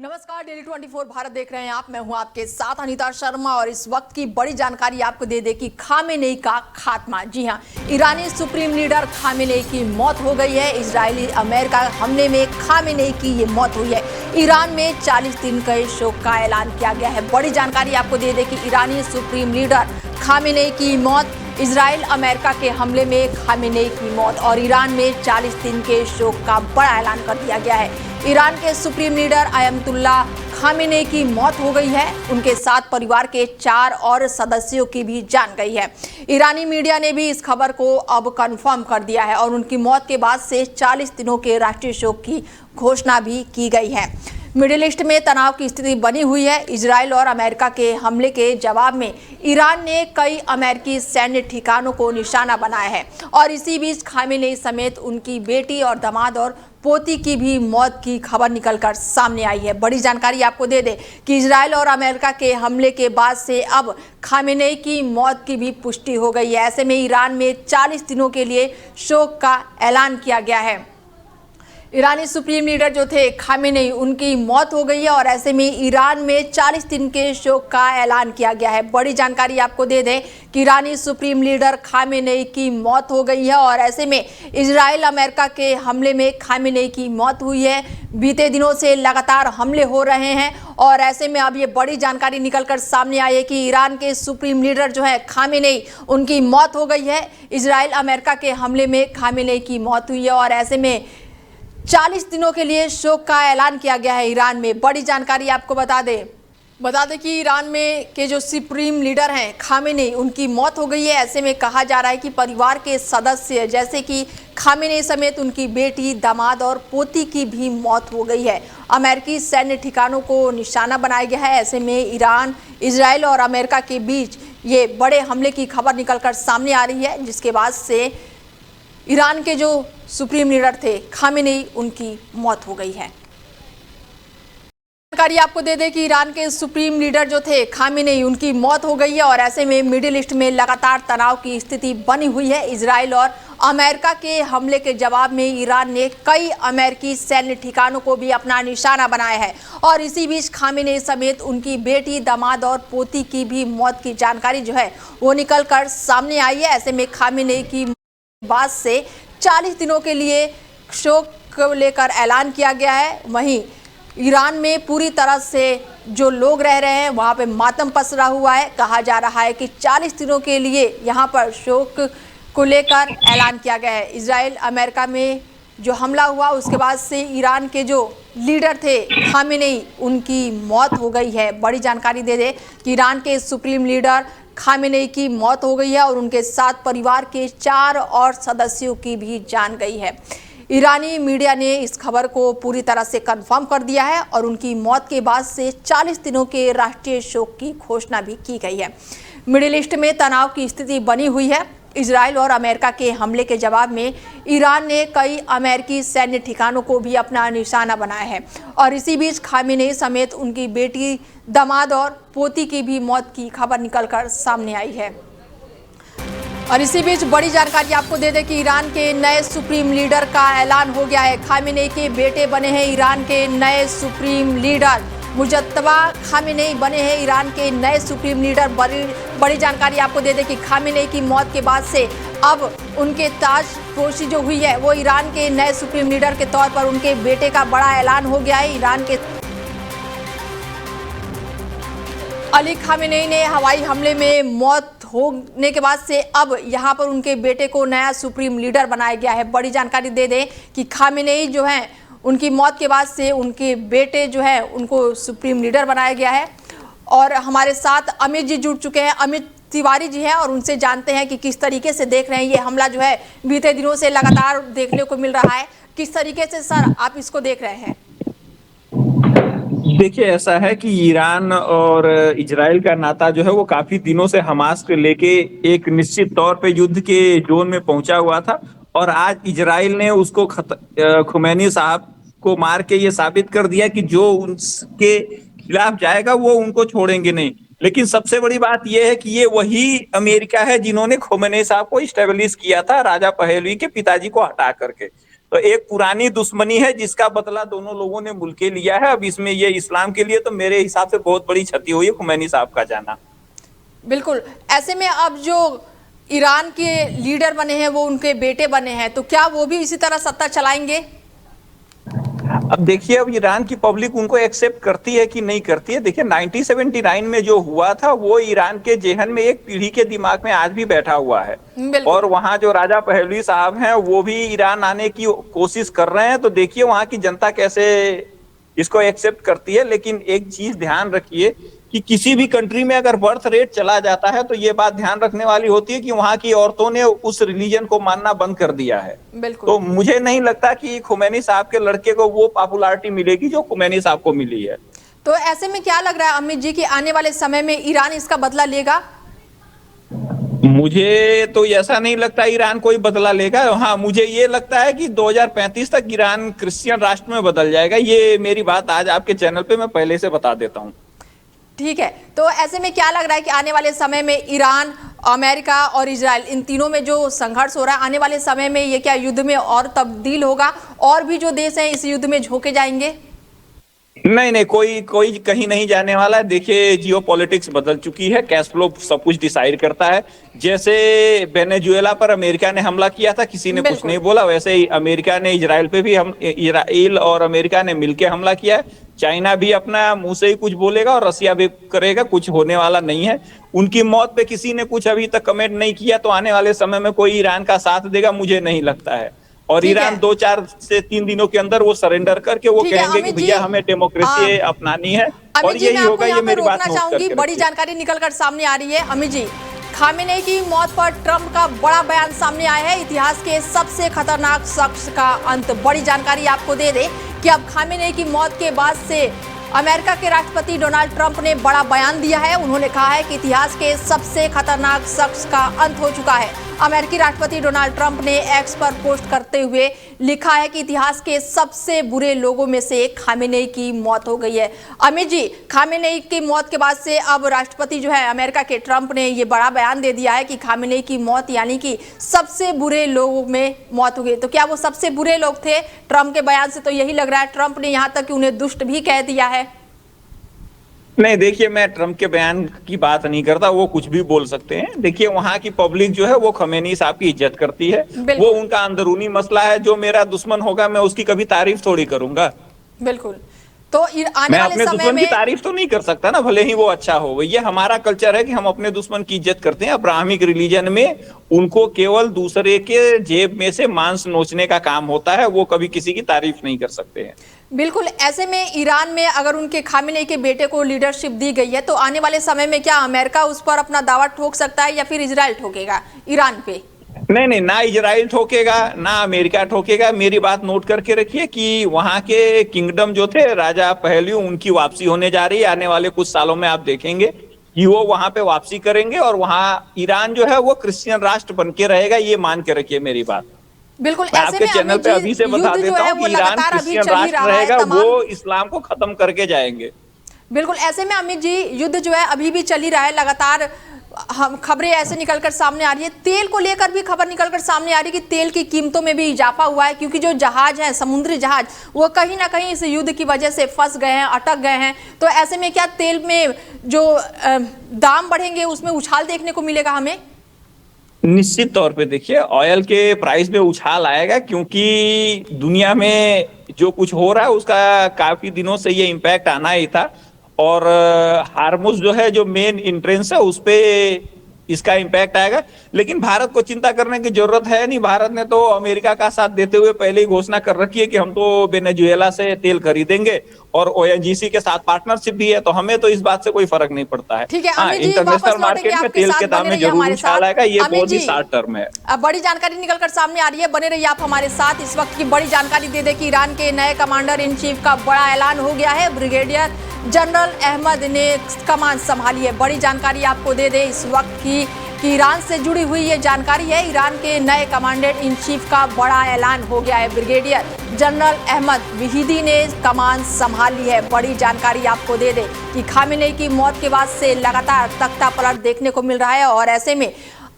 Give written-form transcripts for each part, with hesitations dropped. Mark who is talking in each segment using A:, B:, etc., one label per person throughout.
A: नमस्कार, डेली 24 भारत देख रहे हैं आप। मैं हूं आपके साथ अनीता शर्मा और इस वक्त की बड़ी जानकारी आपको दे दे कि खामेनेई का खात्मा। जी हां, ईरानी सुप्रीम लीडर खामेनेई की मौत हो गई है। इजरायली अमेरिका हमले में खामेनेई की ये मौत हुई है। ईरान में 40 दिन के शोक का ऐलान किया गया है। बड़ी जानकारी आपको दे दे कि ईरानी सुप्रीम लीडर खामेनेई की मौत, इजराइल अमेरिका के हमले में खामेनेई की मौत और ईरान में 40 दिन के शोक का बड़ा ऐलान कर दिया गया है। ईरान के सुप्रीम लीडर अयतुल्ला खामेनेई की मौत हो गई है। उनके साथ परिवार के 4 और सदस्यों की भी जान गई है। ईरानी मीडिया ने भी इस खबर को अब कंफर्म कर दिया है और उनकी मौत के बाद से 40 दिनों के राष्ट्रीय शोक की घोषणा भी की गई है। मिडिल ईस्ट में तनाव की स्थिति बनी हुई है। इजराइल और अमेरिका के हमले के जवाब में ईरान ने कई अमेरिकी सैन्य ठिकानों को निशाना बनाया है और इसी बीच खामेनेई समेत उनकी बेटी और दामाद और पोती की भी मौत की खबर निकलकर सामने आई है। बड़ी जानकारी आपको दे दें कि इजराइल और अमेरिका के हमले के बाद से अब खामेनेई की मौत की भी पुष्टि हो गई है। ऐसे में ईरान में 40 दिनों के लिए शोक का ऐलान किया गया है। ईरानी सुप्रीम लीडर जो थे खामेनेई, उनकी मौत हो गई है और ऐसे में ईरान में 40 दिन के शोक का ऐलान किया गया है। बड़ी जानकारी आपको दे दें कि ईरानी सुप्रीम लीडर खामेनेई की मौत हो गई है और ऐसे में इजराइल अमेरिका के हमले में खामेनेई की मौत हुई है। बीते दिनों से लगातार हमले हो रहे हैं और ऐसे में अब ये बड़ी जानकारी निकलकर सामने आई है कि ईरान के सुप्रीम लीडर जो है खामेनेई, उनकी मौत हो गई है। इजराइल अमेरिका के हमले में खामेनेई की मौत हुई है और ऐसे में 40 दिनों के लिए शोक का ऐलान किया गया है ईरान में। बड़ी जानकारी आपको बता दें कि ईरान में के जो सुप्रीम लीडर हैं खामेनेई, उनकी मौत हो गई है। ऐसे में कहा जा रहा है कि परिवार के सदस्य जैसे कि खामेनेई समेत उनकी बेटी, दामाद और पोती की भी मौत हो गई है। अमेरिकी सैन्य ठिकानों को निशाना बनाया गया है। ऐसे में ईरान, इजराइल और अमेरिका के बीच ये बड़े हमले की खबर निकलकर सामने आ रही है, जिसके बाद से ईरान के जो सुप्रीम लीडर थे खामेनेई, उनकी मौत हो गई है। जानकारी आपको दे दें कि ईरान के सुप्रीम लीडर जो थे खामेनेई, उनकी मौत हो गई है और ऐसे में मिडिल ईस्ट में लगातार तनाव की स्थिति बनी हुई है। इजराइल और अमेरिका के हमले के जवाब में ईरान ने कई अमेरिकी सैन्य ठिकानों को भी अपना निशाना बनाया है और इसी बीच खामेनेई समेत उनकी बेटी, दामाद और पोती की भी मौत की जानकारी जो है वो निकल कर सामने आई है। ऐसे में खामेनेई की बाद से 40 दिनों के लिए शोक को लेकर ऐलान किया गया है। वहीं ईरान में पूरी तरह से जो लोग रह रहे हैं वहां पे मातम पसरा हुआ है। कहा जा रहा है कि 40 दिनों के लिए यहां पर शोक को लेकर ऐलान किया गया है। इजराइल अमेरिका में जो हमला हुआ उसके बाद से ईरान के जो लीडर थे खामेनेई, उनकी मौत हो गई है। बड़ी जानकारी दे दे कि ईरान के सुप्रीम लीडर खामेनेई की मौत हो गई है और उनके साथ परिवार के 4 और सदस्यों की भी जान गई है। ईरानी मीडिया ने इस खबर को पूरी तरह से कंफर्म कर दिया है और उनकी मौत के बाद से 40 दिनों के राष्ट्रीय शोक की घोषणा भी की गई है। मिडिल ईस्ट में तनाव की स्थिति बनी हुई है। इजराइल और अमेरिका के हमले के जवाब में ईरान ने कई अमेरिकी सैन्य ठिकानों को भी अपना निशाना बनाया है और इसी बीच खामेनेई समेत उनकी बेटी, दामाद और पोती की भी मौत की खबर निकलकर सामने आई है। और इसी बीच बड़ी जानकारी आपको दे दें कि ईरान के नए सुप्रीम लीडर का ऐलान हो गया है। खामेनेई के बेटे बने हैं ईरान के नए सुप्रीम लीडर। मुजत्तबा खामेनेई बने हैं ईरान के नए सुप्रीम लीडर। बड़ी जानकारी आपको दे दें कि खामेनेई की मौत के बाद से अब उनके ताजपोशी जो हुई है वो ईरान के नए सुप्रीम लीडर के तौर पर उनके बेटे का बड़ा ऐलान हो गया है। ईरान के अली खामेनेई ने हवाई हमले में मौत होने के बाद से अब यहां पर उनके बेटे को नया सुप्रीम लीडर बनाया गया है। बड़ी जानकारी दे दें कि खामेनेई जो है, उनकी मौत के बाद से उनके बेटे जो है उनको सुप्रीम लीडर बनाया गया है। और हमारे साथ अमित जी जुड़ चुके हैं। अमित तिवारी जी हैं और उनसे जानते हैं कि किस तरीके से देख रहे हैं ये हमला जो है बीते दिनों से लगातार देखने को मिल रहा है। किस तरीके से सर आप इसको देख रहे हैं?
B: देखिए, ऐसा है कि ईरान और इजराइल का नाता जो है वो काफी दिनों से हमास को लेके एक निश्चित तौर पे युद्ध के जोन में पहुंचा हुआ था और आज इजराइल ने उसको खुमैनी साहब को मार के ये साबित कर दिया कि जो उनके खिलाफ जाएगा वो उनको छोड़ेंगे नहीं। लेकिन सबसे बड़ी बात यह है कि ये वही अमेरिका है जिन्होंने खुमैनी साहब को इस्टेब्लिश किया था राजा पहलवी के पिताजी को हटा करके। तो एक पुरानी दुश्मनी है जिसका बदला दोनों लोगों ने मिलके लिया है। अब इसमें ये इस्लाम के लिए तो मेरे हिसाब से बहुत बड़ी क्षति हुई है खुमैनी साहब का जाना।
A: बिल्कुल। ऐसे में अब जो ईरान के लीडर बने हैं वो उनके बेटे बने हैं, तो क्या वो भी इसी तरह सत्ता चलाएंगे?
B: अब देखिए, अब ईरान की पब्लिक उनको एक्सेप्ट करती है कि नहीं करती है। देखिए 1979 में जो हुआ था वो ईरान के जेहन में एक पीढ़ी के दिमाग में आज भी बैठा हुआ है। और वहाँ जो राजा पहलवी साहब हैं वो भी ईरान आने की कोशिश कर रहे हैं। तो देखिए वहाँ की जनता कैसे इसको एक्सेप्ट करती है। लेकिन एक चीज ध्यान रखिए कि किसी भी कंट्री में अगर बर्थ रेट चला जाता है तो ये बात ध्यान रखने वाली होती है कि वहां की औरतों ने उस रिलीजन को मानना बंद कर दिया है। तो मुझे नहीं लगता कि खुमैनी साहब के लड़के को वो पॉपुलैरिटी मिलेगी जो खुमैनी साहब को मिली है।
A: तो ऐसे में क्या लग रहा है अमित जी कि आने वाले समय में ईरान इसका बदला लेगा?
B: मुझे तो ऐसा नहीं लगता ईरान कोई बदला लेगा। हाँ, मुझे ये लगता है कि 2035 तक ईरान क्रिश्चियन राष्ट्र में बदल जाएगा। ये मेरी बात आज आपके चैनल पे मैं पहले से बता देता हूँ।
A: ठीक है, तो ऐसे में क्या लग रहा है कि आने वाले समय में ईरान, अमेरिका और इजराइल, इन तीनों में जो संघर्ष हो रहा है, आने वाले समय में ये क्या युद्ध में और तब्दील होगा और भी जो देश हैं इस युद्ध में झोंके जाएंगे?
B: नहीं, कोई कहीं नहीं जाने वाला है। देखिए जियो पॉलिटिक्स बदल चुकी है, कैश फ्लो सब कुछ डिसाइड करता है। जैसे वेनेजुएला पर अमेरिका ने हमला किया था, किसी ने कुछ नहीं बोला, वैसे ही अमेरिका ने इजराइल पे भी इजराइल और अमेरिका ने मिलकर हमला किया है। चाइना भी अपना मुंह से ही कुछ बोलेगा और रसिया भी करेगा, कुछ होने वाला नहीं है। उनकी मौत पे किसी ने कुछ अभी तक कमेंट नहीं किया। तो आने वाले समय में कोई ईरान का साथ देगा मुझे नहीं लगता है। और ईरान 2-4 से 3 दिनों के अंदर वो सरेंडर करके वो कहेंगे कि भैया हमें डेमोक्रेसी अपनानी है और यही होगा। ये मेरी बात नोट
A: चाहूंगी, बड़ी जानकारी निकलकर सामने आ रही है। अमित जी, खामेनेई की मौत पर ट्रंप का बड़ा बयान सामने आया है। इतिहास के सबसे खतरनाक शख्स का अंत। बड़ी जानकारी आपको दे दे कि अब खामेनेई की मौत के बाद से अमेरिका के राष्ट्रपति डोनाल्ड ट्रंप ने बड़ा बयान दिया है। उन्होंने कहा है कि इतिहास के सबसे खतरनाक शख्स का अंत हो चुका है। अमेरिकी राष्ट्रपति डोनाल्ड ट्रंप ने एक्स पर पोस्ट करते हुए लिखा है कि इतिहास के सबसे बुरे लोगों में से एक खामेनेई की मौत हो गई है। अमित जी, खामेनेई की मौत के बाद से अब राष्ट्रपति जो है अमेरिका के, ट्रंप ने ये बड़ा बयान दे दिया है कि खामेनेई की मौत यानी कि सबसे बुरे लोगों में मौत हो गई। तो क्या वो सबसे बुरे लोग थे? ट्रंप के बयान से तो यही लग रहा है। ट्रंप ने यहाँ तक कि उन्हें दुष्ट भी कह दिया है।
B: नहीं, देखिए मैं ट्रंप के बयान की बात नहीं करता, वो कुछ भी बोल सकते हैं। देखिए वहां की पब्लिक जो है वो खमेनी साहब की इज्जत करती है। वो उनका अंदरूनी मसला है। जो मेरा दुश्मन होगा मैं उसकी कभी तारीफ थोड़ी करूंगा।
A: बिल्कुल। तो आने
B: मैं
A: वाले
B: अपने
A: समय
B: दुश्मन
A: में
B: की तारीफ तो नहीं कर सकता ना, भले ही वो अच्छा हो। ये हमारा कल्चर है कि हम अपने दुश्मन की इज्जत करते हैं। अब्राहमिक रिलीजन में उनको केवल दूसरे के जेब में से मांस नोचने का काम होता है, वो कभी किसी की तारीफ नहीं कर सकते हैं।
A: बिल्कुल। ऐसे में ईरान में अगर उनके खामेनेई के बेटे को लीडरशिप दी गई है तो आने वाले समय में क्या अमेरिका उस पर अपना दावा ठोक सकता है या फिर इजराइल ठोकेगा ईरान पे?
B: नहीं, ना इजराइल ठोकेगा ना अमेरिका ठोकेगा। मेरी बात नोट करके रखिए कि वहां के किंगडम जो थे राजा पहलू, उनकी वापसी होने जा रही है। आने वाले कुछ सालों में आप देखेंगे कि वो वहां पे वापसी करेंगे और वहां ईरान जो है वो क्रिश्चियन राष्ट्र बन के रहेगा। ये मान के रखिए मेरी बात।
A: बिल्कुल।
B: आपके चैनल पे अभी से बता देता हूँ कि ईरान क्रिश्चियन राष्ट्र रहेगा, वो इस्लाम को खत्म करके जाएंगे।
A: बिल्कुल। ऐसे में अमित जी, युद्ध जो है अभी भी चल ही रहा है। लगातार हम खबरें ऐसे निकलकर सामने आ रही है। तेल को लेकर भी खबर निकलकर सामने आ रही है कि तेल की कीमतों में भी इजाफा हुआ है, क्योंकि जो जहाज हैं, समुद्री जहाज, वो कहीं ना कहीं इस युद्ध की वजह से फंस गए हैं, अटक गए हैं। तो ऐसे में क्या तेल में जो दाम बढ़ेंगे उसमें उछाल देखने को मिलेगा हमें?
B: निश्चित तौर पे देखिए ऑयल के प्राइस में उछाल आएगा, क्योंकि दुनिया में जो कुछ हो रहा है उसका काफी दिनों से ये इम्पैक्ट आना ही था। और हार्मुज जो है, जो मेन इंट्रेंस है, उस पे इसका इम्पैक्ट आएगा। लेकिन भारत को चिंता करने की जरूरत है नहीं। भारत ने तो अमेरिका का साथ देते हुए पहले ही घोषणा कर रखी है कि हम तो वेनेजुएला से तेल खरीदेंगे और ओएनजीसी के साथ पार्टनरशिप भी है। तो हमें तो इस बात से कोई फर्क नहीं पड़ता है।
A: ठीक है,
B: इंटरनेशनल मार्केट में तेल के दाम में जरूर उछाल आएगा। ये बहुत ही शॉर्ट टर्म है।
A: अब बड़ी जानकारी निकलकर सामने आ रही है, बने रहिए आप हमारे साथ। इस वक्त की बड़ी जानकारी दे दे कि ईरान के नए कमांडर इन चीफ का बड़ा ऐलान हो गया है। ब्रिगेडियर जनरल अहमद ने कमान संभाली है। बड़ी जानकारी आपको दे दे इस वक्त की कि ईरान से जुड़ी हुई ये जानकारी है। ईरान के नए कमांडर इन चीफ का बड़ा ऐलान हो गया है। ब्रिगेडियर जनरल अहमद वहीदी ने कमान संभाली है। बड़ी जानकारी आपको दे दे कि खामेनेई की मौत के बाद से लगातार तख्ता पलट देखने को मिल रहा है और ऐसे में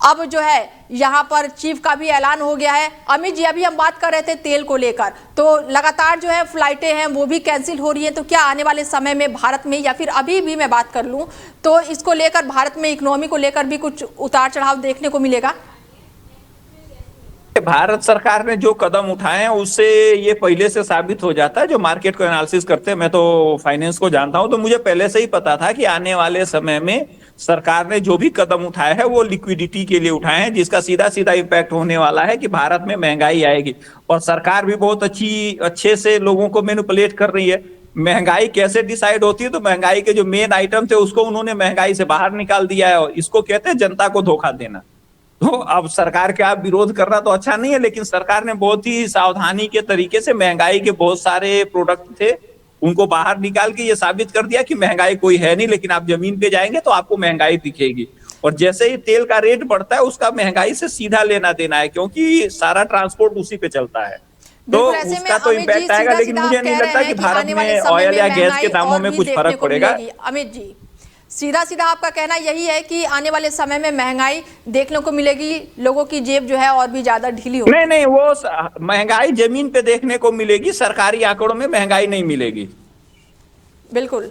A: अब जो है यहाँ पर चीफ का भी ऐलान हो गया है। अमित जी, अभी हम बात कर रहे थे तेल को लेकर, तो लगातार जो है फ्लाइटें हैं वो भी कैंसिल हो रही है, तो क्या आने वाले समय में भारत में, या फिर अभी भी मैं बात कर लूँ तो इसको लेकर भारत में इकोनॉमी को लेकर भी कुछ उतार चढ़ाव देखने को मिलेगा?
B: भारत सरकार ने जो कदम उठाए हैं उससे ये पहले से साबित हो जाता है। जो मार्केट को एनालिसिस करते हैं, मैं तो फाइनेंस को जानता हूं, तो मुझे पहले से ही पता था कि आने वाले समय में सरकार ने जो भी कदम उठाए हैं वो लिक्विडिटी के लिए उठाए हैं, जिसका सीधा सीधा इम्पैक्ट होने वाला है कि भारत में महंगाई आएगी। और सरकार भी बहुत अच्छे से लोगों को मैनिपुलेट कर रही है। महंगाई कैसे डिसाइड होती है, तो महंगाई के जो मेन आइटम थे उसको उन्होंने महंगाई से बाहर निकाल दिया है, और इसको कहते हैं जनता को धोखा देना। तो अब सरकार का विरोध करना तो अच्छा नहीं है, लेकिन सरकार ने बहुत ही सावधानी के तरीके से महंगाई के बहुत सारे प्रोडक्ट थे उनको बाहर निकाल के ये साबित कर दिया कि महंगाई कोई है नहीं, लेकिन आप जमीन पे जाएंगे तो आपको महंगाई दिखेगी। और जैसे ही तेल का रेट बढ़ता है उसका महंगाई से सीधा लेना देना है, क्योंकि सारा ट्रांसपोर्ट उसी पे चलता है, तो उसका तो इम्पैक्ट आएगा। लेकिन मुझे नहीं लगता कि भारत में ऑयल या गैस के दामों में कुछ फर्क पड़ेगा।
A: अमित जी, सीधा सीधा आपका कहना यही है कि आने वाले समय में महंगाई देखने को मिलेगी, लोगों की जेब जो है और भी ज्यादा ढीली होगी?
B: नहीं, वो महंगाई जमीन पे देखने को मिलेगी, सरकारी आंकड़ों में महंगाई नहीं मिलेगी।
A: बिल्कुल,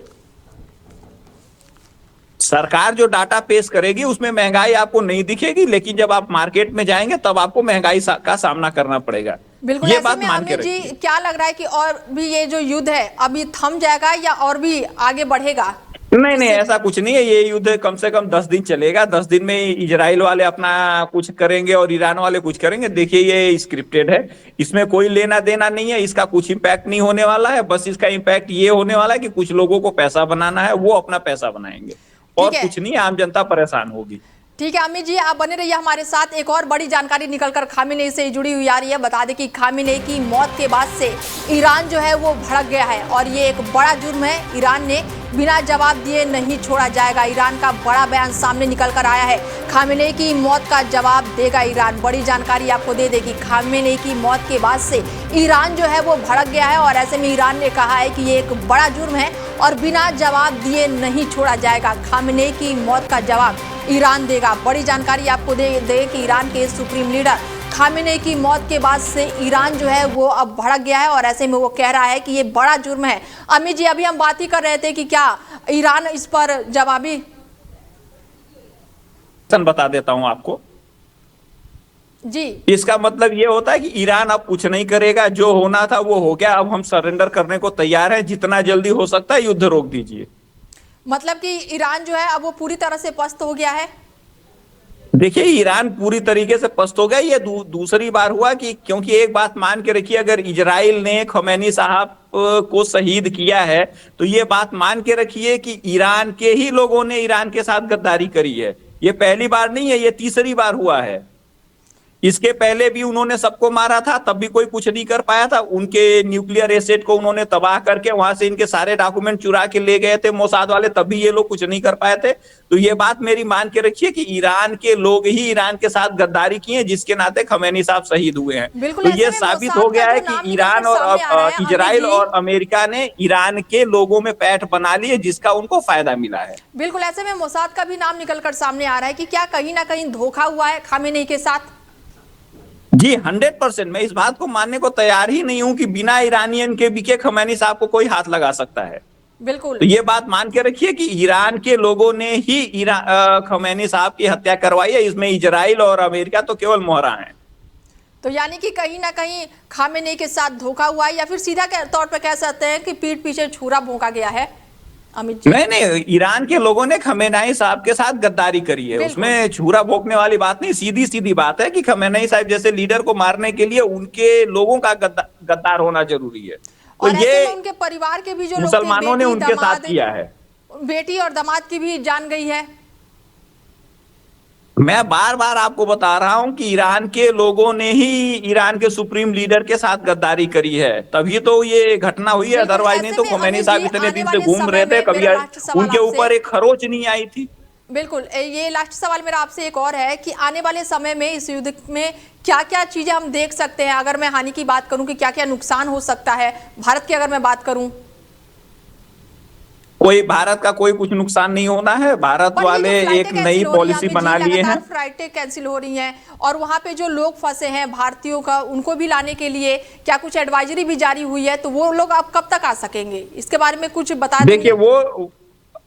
B: सरकार जो डाटा पेश करेगी उसमें महंगाई आपको नहीं दिखेगी, लेकिन जब आप मार्केट में जाएंगे तब आपको महंगाई का सामना करना पड़ेगा।
A: बिल्कुल।
B: ये
A: ऐसे
B: बात
A: में
B: मान के
A: अमित जी,
B: रखिए।
A: क्या लग रहा है कि और भी ये जो युद्ध है अभी थम जाएगा या और भी आगे बढ़ेगा?
B: नहीं, ऐसा कुछ नहीं है। ये युद्ध कम से कम 10 दिन चलेगा। 10 दिन में इजराइल वाले अपना कुछ करेंगे और ईरान वाले कुछ करेंगे। देखिए, ये स्क्रिप्टेड है, इसमें कोई लेना देना नहीं है, इसका कुछ इम्पैक्ट नहीं होने वाला है। बस इसका इम्पैक्ट ये होने वाला है कि कुछ लोगों को पैसा बनाना है, वो अपना पैसा बनाएंगे, और कुछ नहीं। आम जनता परेशान होगी।
A: ठीक है अमित जी, आप बने रहिए हमारे साथ। एक और बड़ी जानकारी निकलकर खामेनेई से जुड़ी हुई आ रही है। बता दें कि खामेनेई की मौत के बाद से ईरान जो है वो भड़क गया है, और ये एक बड़ा जुर्म है। ईरान ने बिना जवाब दिए नहीं छोड़ा जाएगा। ईरान का बड़ा बयान सामने निकलकर आया है। खामेनेई की मौत का जवाब देगा ईरान। बड़ी जानकारी आपको दे देगी, खामेनेई की मौत के बाद से ईरान जो है वो भड़क गया है, और ऐसे में ईरान ने कहा है कि ये एक बड़ा जुर्म है और बिना जवाब दिए नहीं छोड़ा जाएगा। खामेनेई की मौत का जवाब ईरान देगा। बड़ी जानकारी आपको दे कि ईरान के सुप्रीम लीडर खामेनेई की मौत के बाद से ईरान जो है वो अब भड़क गया है, और ऐसे में वो कह रहा है कि ये बड़ा जुर्म है। अमित जी, अभी हम बात ही कर रहे थे कि क्या ईरान इस पर जवाबी?
B: बता देता हूं आपको
A: जी।
B: इसका मतलब ये होता है कि ईरान अब कुछ नहीं करेगा, जो होना था वो हो गया, अब हम सरेंडर करने को तैयार हैं, जितना जल्दी हो सकता है युद्ध रोक दीजिए।
A: मतलब कि ईरान जो है अब वो पूरी तरह से पस्त हो गया है?
B: देखिए, ईरान पूरी तरीके से पस्त हो गया। ये दूसरी बार हुआ कि, क्योंकि एक बात मान के रखिए, अगर इजराइल ने खमैनी साहब को शहीद किया है तो ये बात मान के रखिए कि ईरान के ही लोगों ने ईरान के साथ गद्दारी करी है। ये पहली बार नहीं है, ये तीसरी बार हुआ है। इसके पहले भी उन्होंने सबको मारा था, तब भी कोई कुछ नहीं कर पाया था। उनके न्यूक्लियर एसेट को उन्होंने तबाह करके वहां से इनके सारे डॉक्यूमेंट चुरा के ले गए थे मोसाद वाले, तब भी ये लोग कुछ नहीं कर पाए थे। तो ये बात मेरी मान के रखिए कि ईरान के लोग ही ईरान के साथ गद्दारी किए, जिसके नाते खमैनी साहब शहीद हुए हैं। तो ये साबित हो गया है कि ईरान और इजराइल और अमेरिका ने ईरान के लोगों में पैठ बना ली है, जिसका उनको फायदा मिला है।
A: बिल्कुल, ऐसे में मोसाद का भी नाम निकलकर सामने आ रहा है कि क्या कहीं ना कहीं धोखा हुआ है खामेनेई के साथ?
B: जी 100%। मैं इस बात को मानने को तैयार ही नहीं हूं कि बिना ईरानियन के बिके खमैनी साहब को कोई हाथ लगा सकता है।
A: बिल्कुल।
B: तो ये बात मान के रखिए कि ईरान के लोगों ने ही खमैनी साहब की हत्या करवाई है। इसमें इजराइल और अमेरिका तो केवल मोहरा हैं।
A: तो यानी कि कहीं ना कहीं खामेनेई के साथ धोखा हुआ है, या फिर सीधा तौर पर कह सकते हैं कि पीठ पीछे छुरा भोंका गया है? अमित जी,
B: नहीं, ईरान के लोगों ने खमेनेई साहब के साथ गद्दारी करी है, उसमें छुरा भोंकने वाली बात नहीं। सीधी सीधी बात है कि खमेनेई साहब जैसे लीडर को मारने के लिए उनके लोगों का गद्दार होना जरूरी है। तो ये
A: उनके परिवार के भी जो
B: मुसलमानों ने उनके साथ किया है।
A: बेटी और दामाद की भी जान गई है।
B: मैं बार बार आपको बता रहा हूं कि ईरान के लोगों ने ही ईरान के सुप्रीम लीडर के साथ गद्दारी करी है, तभी तो ये घटना हुई है। अदरवाइज नहीं तो खमैनी साहब इतने दिन से घूम रहे थे, कभी उनके ऊपर एक खरोच नहीं आई थी।
A: बिल्कुल, ये लास्ट सवाल मेरा आपसे एक और है कि आने वाले समय में इस युद्ध में क्या क्या चीजें हम देख सकते हैं? अगर मैं हानि की बात करूं कि क्या क्या नुकसान हो सकता है भारत की, अगर मैं बात करूं
B: कोई भारत का कोई कुछ नुकसान नहीं होना है। भारत
A: पर ये
B: वाले
A: जो फ्लाइटें
B: एक
A: कैंसिल
B: नई
A: हो रही हैं
B: पॉलिसी
A: अमित
B: बना
A: जी,
B: लिए
A: लगातार
B: हैं।
A: फ्लाइटें कैंसिल हो रही हैं और वहां पे जो लोग फंसे हैं भारतीयों का, उनको भी लाने के लिए क्या कुछ एडवाइजरी भी जारी हुई है? तो वो लोग अब कब तक आ सकेंगे, इसके बारे में कुछ बता
B: देखिए,
A: देंगे?
B: वो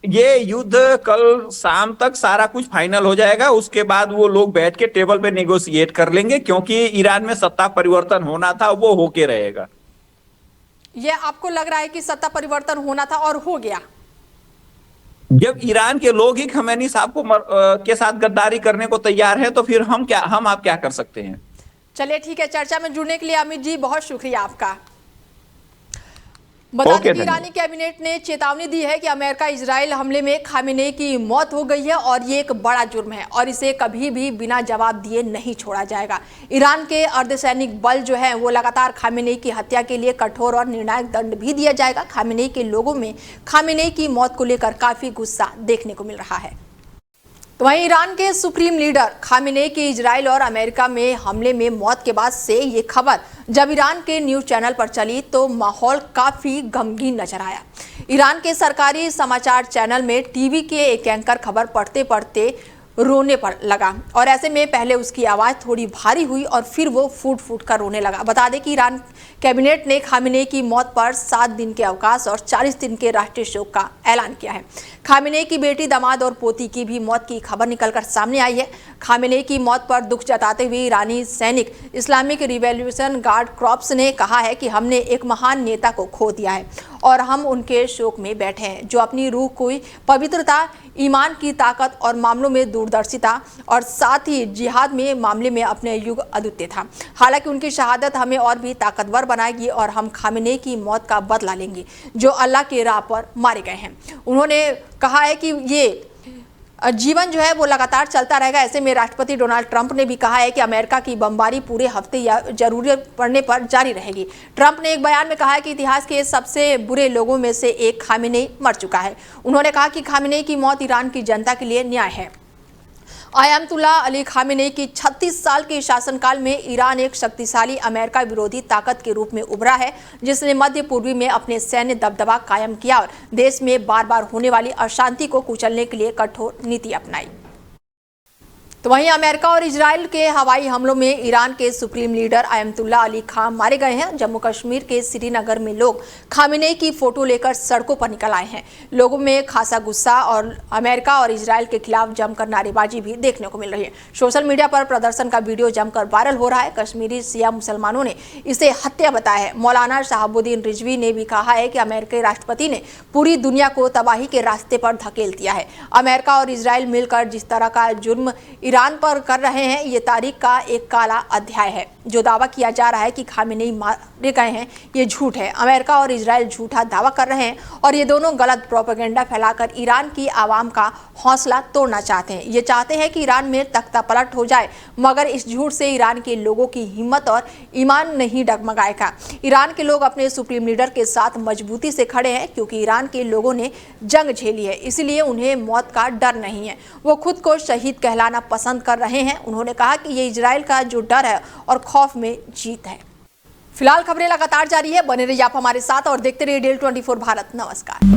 B: ये युद्ध कल शाम तक सारा कुछ फाइनल हो जाएगा। उसके बाद वो लोग बैठ के टेबल पे नेगोशिएट कर लेंगे, क्योंकि ईरान में सत्ता परिवर्तन होना था, वो होके रहेगा।
A: ये आपको लग रहा है कि सत्ता परिवर्तन होना था और हो गया?
B: जब ईरान के लोग ही खमेनी साहब को के साथ गद्दारी करने को तैयार है, तो फिर हम आप क्या कर सकते हैं।
A: चलिए ठीक है, चर्चा में जुड़ने के लिए अमित जी बहुत शुक्रिया आपका। बता दें कि ईरानी कैबिनेट ने चेतावनी दी है कि अमेरिका इजराइल हमले में खामेनेई की मौत हो गई है और ये एक बड़ा जुर्म है और इसे कभी भी बिना जवाब दिए नहीं छोड़ा जाएगा। ईरान के अर्धसैनिक बल जो है वो लगातार खामेनेई की हत्या के लिए कठोर और निर्णायक दंड भी दिया जाएगा। खामेनेई के लोगों में खामेनेई की मौत को लेकर काफी गुस्सा देखने को मिल रहा है। तो वहीं ईरान के सुप्रीम लीडर खामेनेई की इजराइल और अमेरिका में हमले में मौत के बाद से ये खबर जब ईरान के न्यूज चैनल पर चली तो माहौल काफी गमगीन नजर आया। ईरान के सरकारी समाचार चैनल में टीवी के एक एंकर खबर पढ़ते पढ़ते रोने पर लगा और ऐसे में पहले उसकी आवाज थोड़ी भारी हुई और फिर वो फूट फूट कर रोने लगा। बता दें कि ईरान कैबिनेट ने खामेनेई की मौत पर 7 दिन के अवकाश और 40 दिन के राष्ट्रीय शोक का ऐलान किया है। खामेनेई की बेटी, दामाद और पोती की भी मौत की खबर निकलकर सामने आई है। खामेनेई की मौत पर दुख जताते हुए ईरानी सैनिक इस्लामिक रिवॉल्यूशन गार्ड कॉर्प्स ने कहा है कि हमने एक महान नेता को खो दिया है और हम उनके शोक में बैठे हैं, जो अपनी रूह को पवित्रता, ईमान की ताकत और मामलों में दूरदर्शिता और साथ ही जिहाद में मामले में अपने युग अद्वितीय था। हालांकि उनकी शहादत हमें और भी ताकतवर बनाएगी और हम खामेनेई की मौत का बदला लेंगे जो अल्लाह के राह पर मारे गए हैं। उन्होंने कहा है कि ये जीवन जो है वो लगातार चलता रहेगा। ऐसे में राष्ट्रपति डोनाल्ड ट्रंप ने भी कहा है कि अमेरिका की बमबारी पूरे हफ्ते या जरूरत पड़ने पर जारी रहेगी। ट्रंप ने एक बयान में कहा है कि इतिहास के सबसे बुरे लोगों में से एक खामेनेई मर चुका है। उन्होंने कहा कि खामेनेई की मौत ईरान की जनता के लिए न्याय है। आयतुल्ला अली खामेनेई की 36 साल के शासनकाल में ईरान एक शक्तिशाली अमेरिका विरोधी ताकत के रूप में उभरा है, जिसने मध्य पूर्वी में अपने सैन्य दबदबा कायम किया और देश में बार बार होने वाली अशांति को कुचलने के लिए कठोर नीति अपनाई। तो वहीं अमेरिका और इजराइल के हवाई हमलों में ईरान के सुप्रीम लीडर आयतुल्ला अली खां मारे गए हैं। जम्मू कश्मीर के श्रीनगर में लोग खामेनेई की फोटो लेकर सड़कों पर निकल आए हैं। लोगों में खासा गुस्सा और अमेरिका और इजराइल के खिलाफ जमकर नारेबाजी भी देखने को मिल रही है। सोशल मीडिया पर प्रदर्शन का वीडियो जमकर वायरल हो रहा है। कश्मीरी शिया मुसलमानों ने इसे हत्या बताया है। मौलाना शहाबुद्दीन रिजवी ने भी कहा है कि अमेरिकी राष्ट्रपति ने पूरी दुनिया को तबाही के रास्ते पर धकेल दिया है। अमेरिका और इजराइल मिलकर जिस तरह का जुर्म ईरान पर कर रहे हैं, ये तारीख का एक काला अध्याय है। जो दावा किया जा रहा है कि खामेनेई मारे गए हैं, ये झूठ है। अमेरिका और इजराइल झूठा दावा कर रहे हैं और ये दोनों गलत प्रोपेगेंडा फैलाकर ईरान की आवाम का हौसला तोड़ना चाहते हैं। ये चाहते हैं कि ईरान में तख्ता पलट हो जाए, मगर इस झूठ से ईरान के लोगों की हिम्मत और ईमान नहीं डगमगाएगा। ईरान के लोग अपने सुप्रीम लीडर के साथ मजबूती से खड़े हैं, क्योंकि ईरान के लोगों ने जंग झेली है, इसलिए उन्हें मौत का डर नहीं है। वो खुद को शहीद कहलाना पसंद कर रहे हैं। उन्होंने कहा कि ये इजराइल का जो डर है और खौफ में जीत है। फिलहाल खबरें लगातार जारी है, बने रहिए आप हमारे साथ और देखते रहिए DL 24 भारत। नमस्कार।